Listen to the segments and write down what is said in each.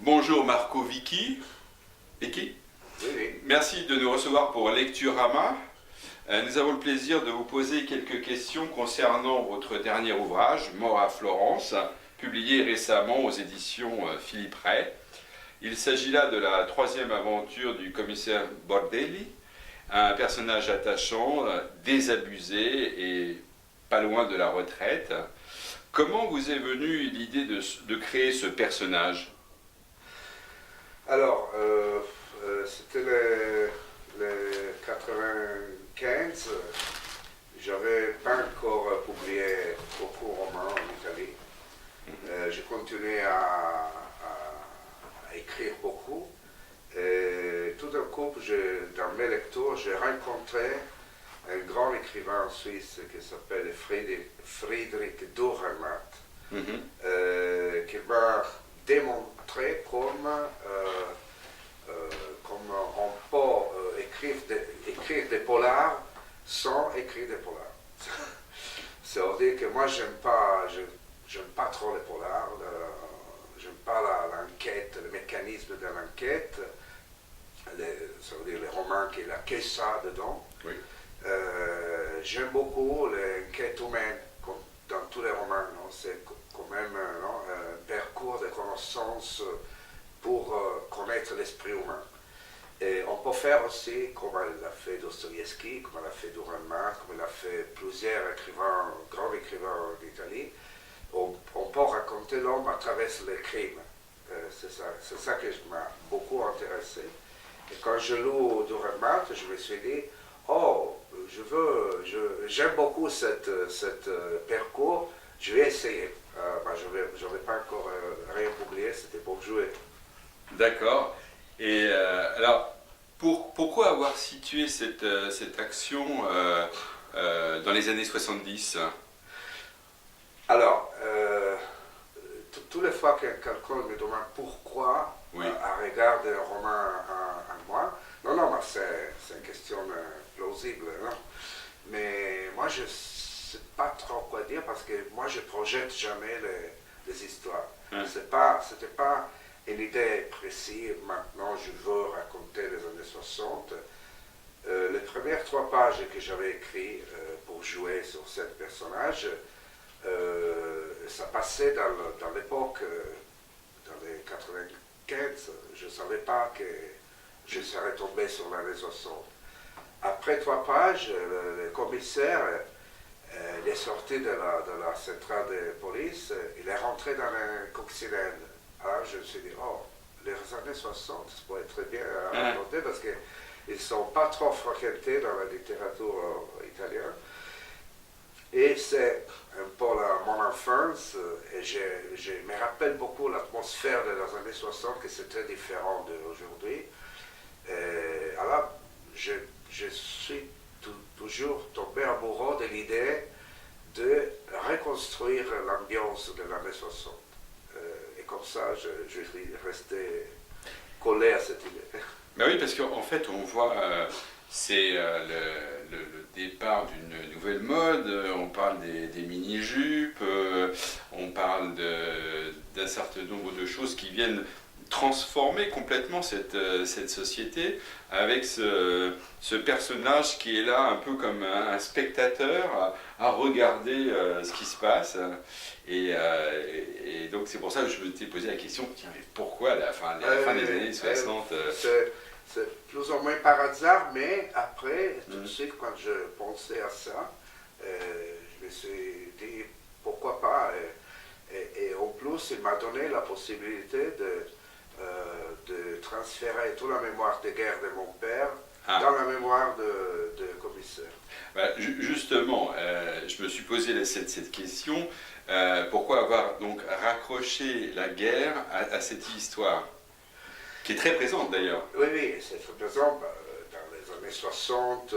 Bonjour Marco Vicky. Vicky. Oui, oui. Merci de nous recevoir pour Lecturama. Nous avons le plaisir de vous poser quelques questions concernant votre dernier ouvrage, Mort à Florence, publié récemment aux éditions Philippe Ray. Il s'agit là de la troisième aventure du commissaire Bordelli, un personnage attachant, désabusé et pas loin de la retraite. Comment vous est venue l'idée de créer ce personnage ? Alors, c'était le 95. J'avais pas encore publié beaucoup de romans en Italie. J'ai continué à écrire beaucoup. Et tout d'un coup, dans mes lectures, j'ai rencontré un grand écrivain suisse qui s'appelle Friedrich Dürrenmatt, qui m'a démontré comment on peut écrire des polars sans écrire des polars. C'est-à-dire que moi, j'aime pas trop les polars, j'aime pas l'enquête, le mécanisme de l'enquête, ça veut dire les romans qui n'ont que ça dedans. Oui. J'aime beaucoup l'enquête humaine, comme dans tous les romans. C'est quand même un parcours de connaissances pour connaître l'esprit humain. Et on peut faire aussi, comme l'a fait Dostoïevski, comme l'a fait Dürrenmatt, comme l'a fait plusieurs écrivains, grands écrivains d'Italie, on peut raconter l'homme à travers les crimes. C'est ça qui m'a beaucoup intéressé. Et quand je lis Dürrenmatt, je me suis dit, oh, j'aime beaucoup cette parcours, je vais essayer. Je n'avais pas encore rien publié, c'était pour jouer. D'accord. Et alors, pourquoi avoir situé cette action dans les années 70 ? Alors, toutes les fois que quelqu'un me demande pourquoi Oui. regarder un roman en moi, non, mais c'est une question plausible, non? Mais moi, je ne sais pas trop quoi dire parce que moi, je ne projette jamais les histoires. C'était pas une idée précise, maintenant je veux raconter les années 60. Les premières 3 pages que j'avais écrites pour jouer sur ce personnage, ça passait dans l'époque, dans les 95, je ne savais pas que je serais tombé sur l'année 60. Après 3 pages, le commissaire il est sorti de la centrale de police, il est rentré dans un coccinelle. Alors je me suis dit, oh, les années 60, ça pourrait être très bien raconter parce qu'ils ne sont pas trop fréquentés dans la littérature italienne. Et c'est un peu mon enfance, et je me rappelle beaucoup l'atmosphère des années 60, que c'est très différent d'aujourd'hui. Alors, je suis toujours tombé amoureux de l'idée de reconstruire l'ambiance de l'année 60. Et comme ça, je suis resté collé à cette idée. Ben oui, parce qu'en fait, on voit, c'est le départ d'une nouvelle mode, on parle des mini-jupes, on parle d'un certain nombre de choses qui viennent transformer complètement cette société avec ce personnage qui est là un peu comme un spectateur à regarder ce qui se passe. Et donc c'est pour ça que je me t'ai posé la question, tiens, mais pourquoi à la fin des années 60 C'est plus ou moins par hasard, mais après, tout de suite, quand je pensais à ça, je me suis dit, pourquoi pas. Et en plus, il m'a donné la possibilité de transférer toute la mémoire de guerre de mon père dans la mémoire de commissaire. Bah, justement, je me suis posé cette question, pourquoi avoir donc raccroché la guerre à cette histoire qui est très présente d'ailleurs. Oui, c'est très présent. Dans les années 60,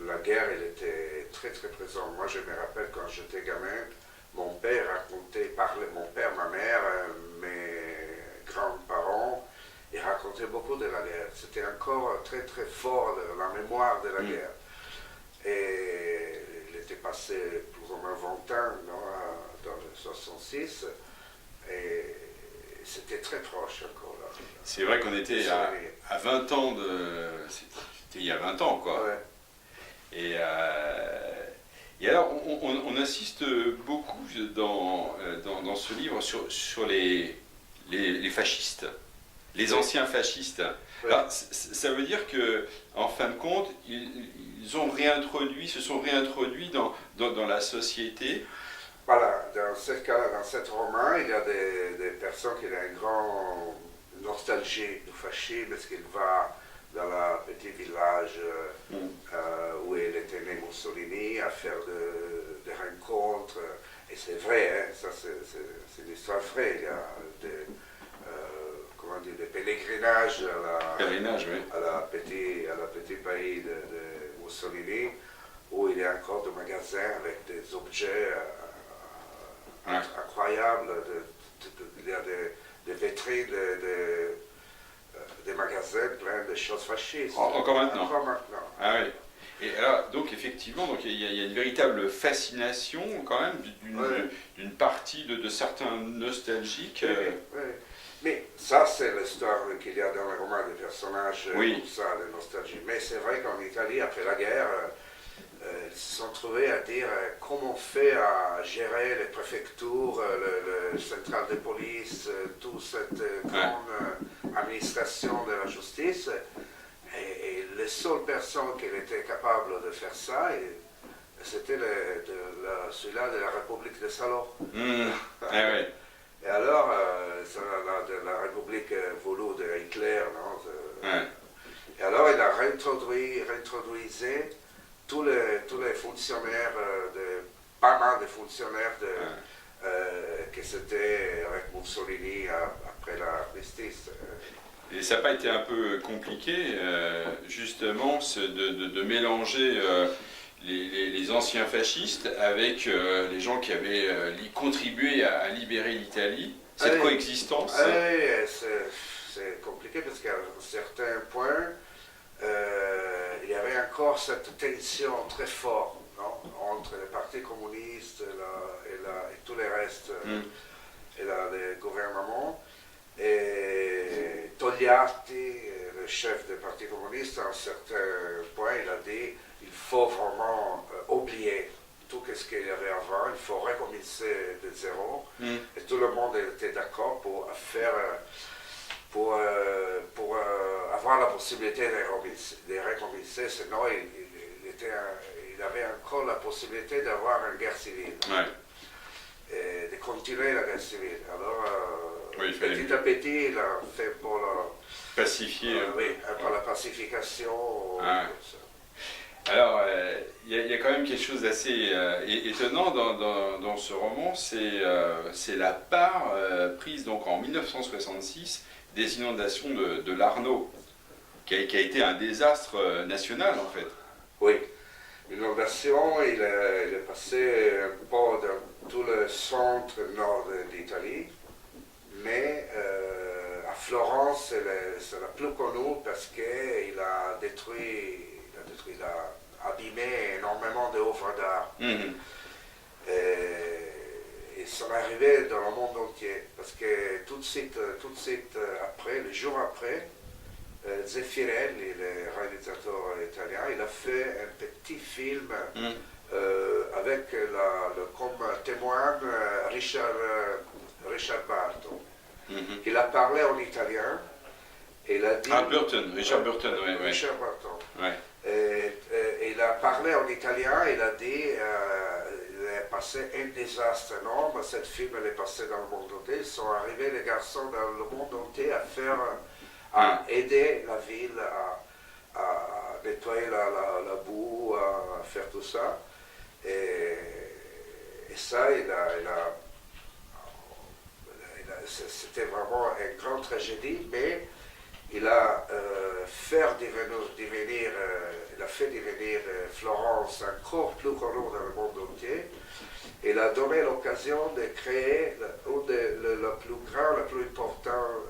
la guerre, elle était très très présente. Moi, je me rappelle quand j'étais gamin, mon père racontait, mon père, ma mère, mes grands-parents, ils racontaient beaucoup de la guerre. C'était encore très très fort la mémoire de la guerre. Et il était passé plus ou moins 20 ans dans le 66. Et c'était très proche encore là. C'est vrai qu'on était à 20 ans de... C'était il y a 20 ans, quoi. Ouais. Et alors, on insiste beaucoup dans ce livre sur les fascistes, les anciens fascistes. Ouais. Alors, ça veut dire que, en fin de compte, ils se sont réintroduits dans la société. Voilà, dans ce roman, il y a des personnes qui ont une grande nostalgie du fascisme, parce qu'il va dans le petit village où il était né Mussolini à faire des rencontres. Et c'est vrai, hein, ça c'est une histoire vraie. Il y a des pèlerinages à la petit pays de Mussolini, où il y a encore des magasins avec des objets incroyables. Il y a des vitrines, des magasins pleins de choses fascistes. Encore maintenant. Encore maintenant. Ah oui. Et alors, donc effectivement, donc, il y a une véritable fascination quand même d'une partie de certains nostalgiques. Oui. Mais ça, c'est l'histoire qu'il y a dans le roman des personnages, oui. Tout ça, de nostalgie. Mais c'est vrai qu'en Italie, après la guerre, ils se sont trouvés à dire comment on fait à gérer les préfectures, le central de police, toute cette grande administration de la justice. Et les seules personnes qui étaient capables de faire ça, c'était celui-là de la République de Salon. Ouais. Et alors, c'est la République voulue de Hitler, non? Et alors, il a réintroduisé tous les fonctionnaires, pas mal de fonctionnaires qui c'était avec Mussolini après l'armistice. Et ça n'a pas été un peu compliqué, justement, de mélanger les anciens fascistes avec les gens qui avaient contribué à libérer l'Italie, cette coexistence? Oui, c'est compliqué parce qu'à un certain point, il y avait encore cette tension très forte, non, entre les partis communistes et tout le reste, et les gouvernements. Et Togliatti, le chef du Parti communiste, à un certain point, il a dit il faut vraiment oublier tout ce qu'il y avait avant, il faut recommencer de zéro. Et tout le monde était d'accord pour avoir la possibilité de recommencer, sinon il avait encore la possibilité d'avoir une guerre civile. Et de continuer la guerre civile. Alors, petit à petit, il a fait pour la pacifier. pour la pacification. Alors, il y a quand même quelque chose d'assez étonnant dans ce roman, c'est la part prise donc en 1966 des inondations de l'Arno, qui a été un désastre national en fait. Oui, l'inondation, il est passé un peu dans tout le centre nord d'Italie, mais à Florence, c'est la plus connue parce qu'il a abîmé énormément d'œuvres d'art. Et ils sont arrivés dans le monde entier, parce que tout de suite après, le jour après, Zeffirelli, le réalisateur italien, il a fait un petit film avec comme témoin Richard Burton. Il a parlé en italien. Et il a dit, Richard Burton, oui. Richard Burton. Ouais. Et il a parlé en italien, il a dit il est passé un désastre énorme, cette film elle est passée dans le monde entier, ils sont arrivés les garçons dans le monde entier à aider la ville à nettoyer la boue, à faire tout ça. Et ça, c'était vraiment une grande tragédie, mais il a fait devenir Florence encore plus connue dans le monde entier. Il a donné l'occasion de créer la plus importante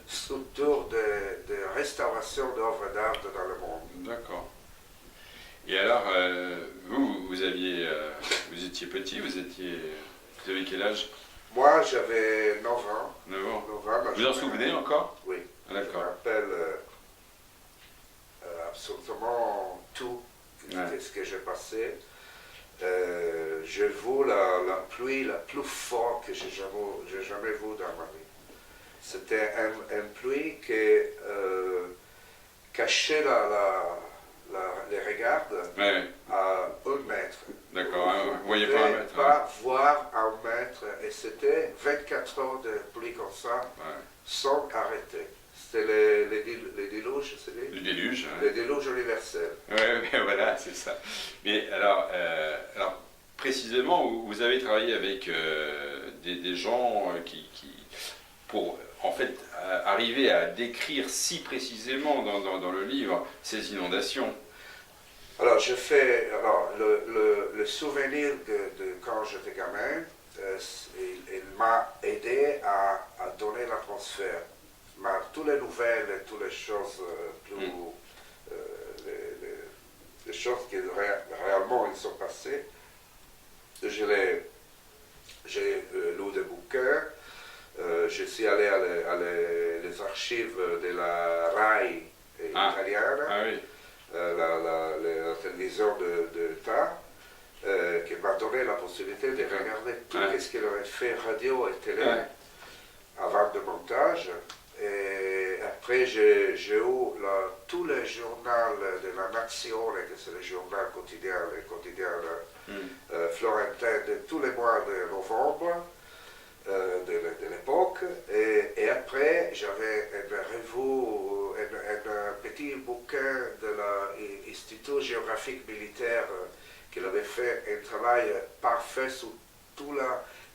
structure de restauration d'œuvres d'art dans le monde. D'accord. Et alors, vous étiez petit, vous avez quel âge? Moi, j'avais 9 ans. 9 ans. 9 ans, Vous en souvenez encore? Oui. Ah, Je me d'accord. rappelle absolument tout Ouais. ce que j'ai passé. J'ai vu la pluie la plus forte que j'ai jamais vue dans ma vie. C'était une pluie qui cachait les regards Ouais, à 1 mètre. d'accord. Hein, vous voyez ne pas un pouvez mètre. pas voir 1 mètre. Et c'était 24 heures de pluie comme ça, Ouais. sans arrêter. C'était les déluges, c'est Le déluge. Hein. les déluges universels. Oui, mais voilà, c'est ça. Mais alors précisément, vous avez travaillé avec des gens pour en fait arriver à décrire si précisément dans le livre ces inondations. Alors, le souvenir de quand j'étais gamin, il m'a aidé à donner l'atmosphère. Toutes les nouvelles et toutes les choses les choses qui réellement ils sont passées, j'ai lu des bouquins, je suis allé à les archives de la RAI italienne, Ah oui. la télévision d'État, qui m'a donné la possibilité de regarder tout ce qu'il avait fait radio et télé avant le montage. Et après, j'ai eu tous les journaux de la Nation, que c'est le journal quotidien, florentin de tous les mois de novembre de l'époque. Et après, j'avais une revue, un petit bouquin de l'Institut géographique militaire qui avait fait un travail parfait sur tout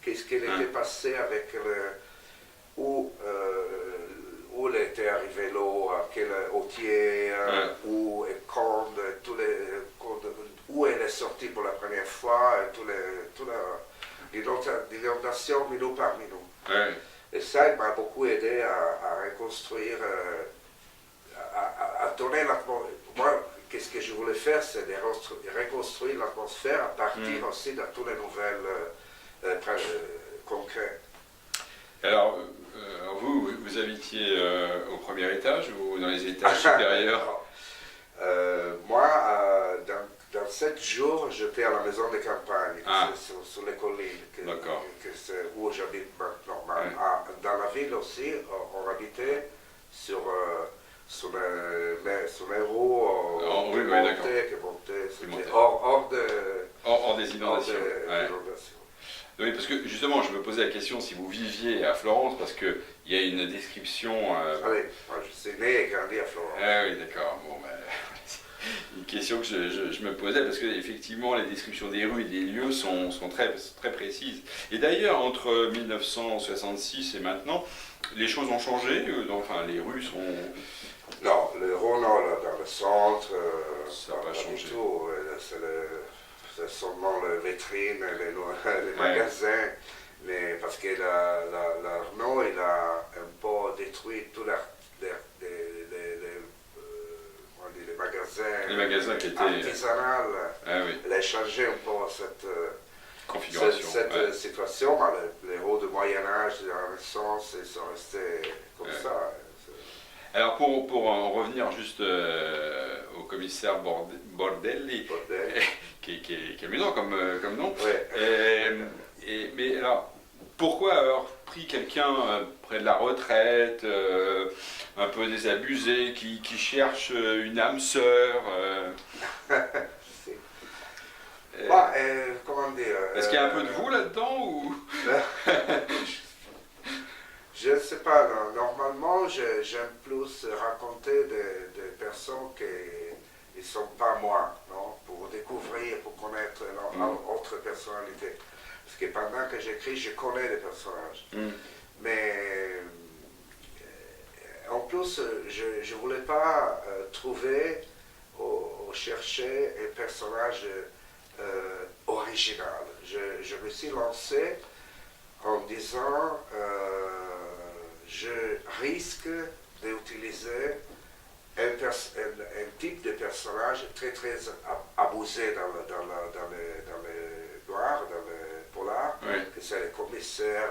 qu'est-ce qui était passé avec où il était arrivé l'eau, à quel hautier, où et quand, où elle est sortie pour la première fois, l'inondation minute par minute. Ouais. Et ça, il m'a beaucoup aidé à reconstruire, à donner l'atmosphère. Moi, qu'est-ce que je voulais faire, c'est de reconstruire l'atmosphère à partir aussi de toutes les nouvelles concrètes. Alors, vous habitiez au premier étage ou dans les étages supérieurs? Moi, dans 7 jours, j'étais à la maison de campagne, sur les collines, où j'habite maintenant. Dans la ville aussi, on habitait sur les roues qui montaient, c'était hors des inondations. Oui, parce que justement, je me posais la question si vous viviez à Florence, parce qu'il y a une description... Allez, moi je suis né et grandi à Florence. Ah oui, d'accord. Bon, une question que je me posais, parce qu'effectivement, les descriptions des rues et des lieux sont très, très précises. Et d'ailleurs, entre 1966 et maintenant, les choses ont changé, enfin, les rues sont... Non, les rues, non, dans le centre, ça n'a pas changé. Du tout. C'est seulement les vitrines, les magasins, mais parce que l'Arnaud, il a un peu détruit tous les magasins qui étaient artisanaux. Il a changé un peu cette configuration. Cette situation. Les rues du Moyen-Âge, de la Renaissance, ils sont restés comme ça. Alors pour en revenir juste au commissaire Bordelli, qui est amusant comme nom, mais alors pourquoi avoir pris quelqu'un près de la retraite, un peu désabusé, qui cherche une âme sœur comment dire, est-ce qu'il y a un peu de vous là-dedans ou Je ne sais pas, non. Normalement, j'aime plus raconter des personnes qui ne sont pas moi, non? Pour découvrir, pour connaître autre personnalité. Parce que pendant que j'écris, je connais les personnages. Mais en plus, je ne voulais pas trouver ou chercher un personnage original. Je me suis lancé en disant je risque d'utiliser un type de personnage très abusé dans les noirs, dans les polars, que c'est le commissaire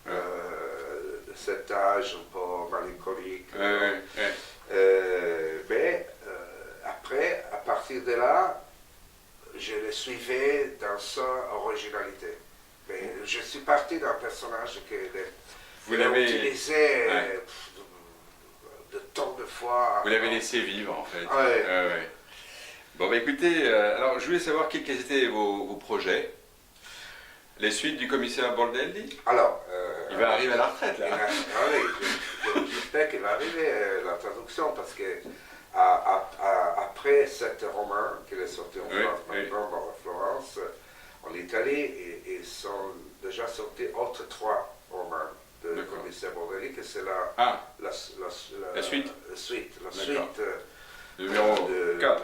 de cet âge un peu mélancolique. Mais après, à partir de là, je le suivais dans sa originalité. Mais je suis parti d'un personnage que Vous j'ai l'avez utilisé de tant de fois. vous l'avez laissé vivre en fait. Ouais. Bon bah écoutez, alors je voulais savoir quels étaient vos projets. Les suites du commissaire Boldelli. Alors, Il va arriver à la retraite là. Oui, j'espère qu'il va arriver la traduction parce que après cet roman qui est sorti en France, maintenant à Florence, en Italie, ils sont déjà sortis autres 3 romans de commissaire Boldelli, que c'est la suite. La suite Numéro 4.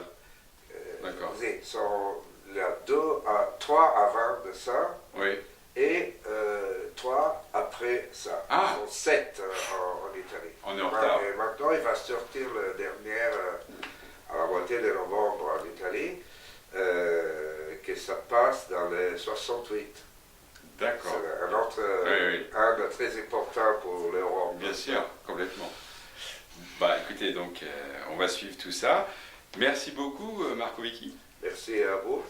D'accord. Oui, il y a 3 avant de ça. Oui. Et 3 après ça. Ah. Ils sont 7 en Italie. On est en retard. Et maintenant, il va sortir le dernier à la moitié de novembre en Italie, que ça passe dans les 68. D'accord. C'est un autre, un de très important pour l'Europe. Bien sûr, complètement. Bah écoutez, donc on va suivre tout ça. Merci beaucoup Marco Vicky. Merci à vous.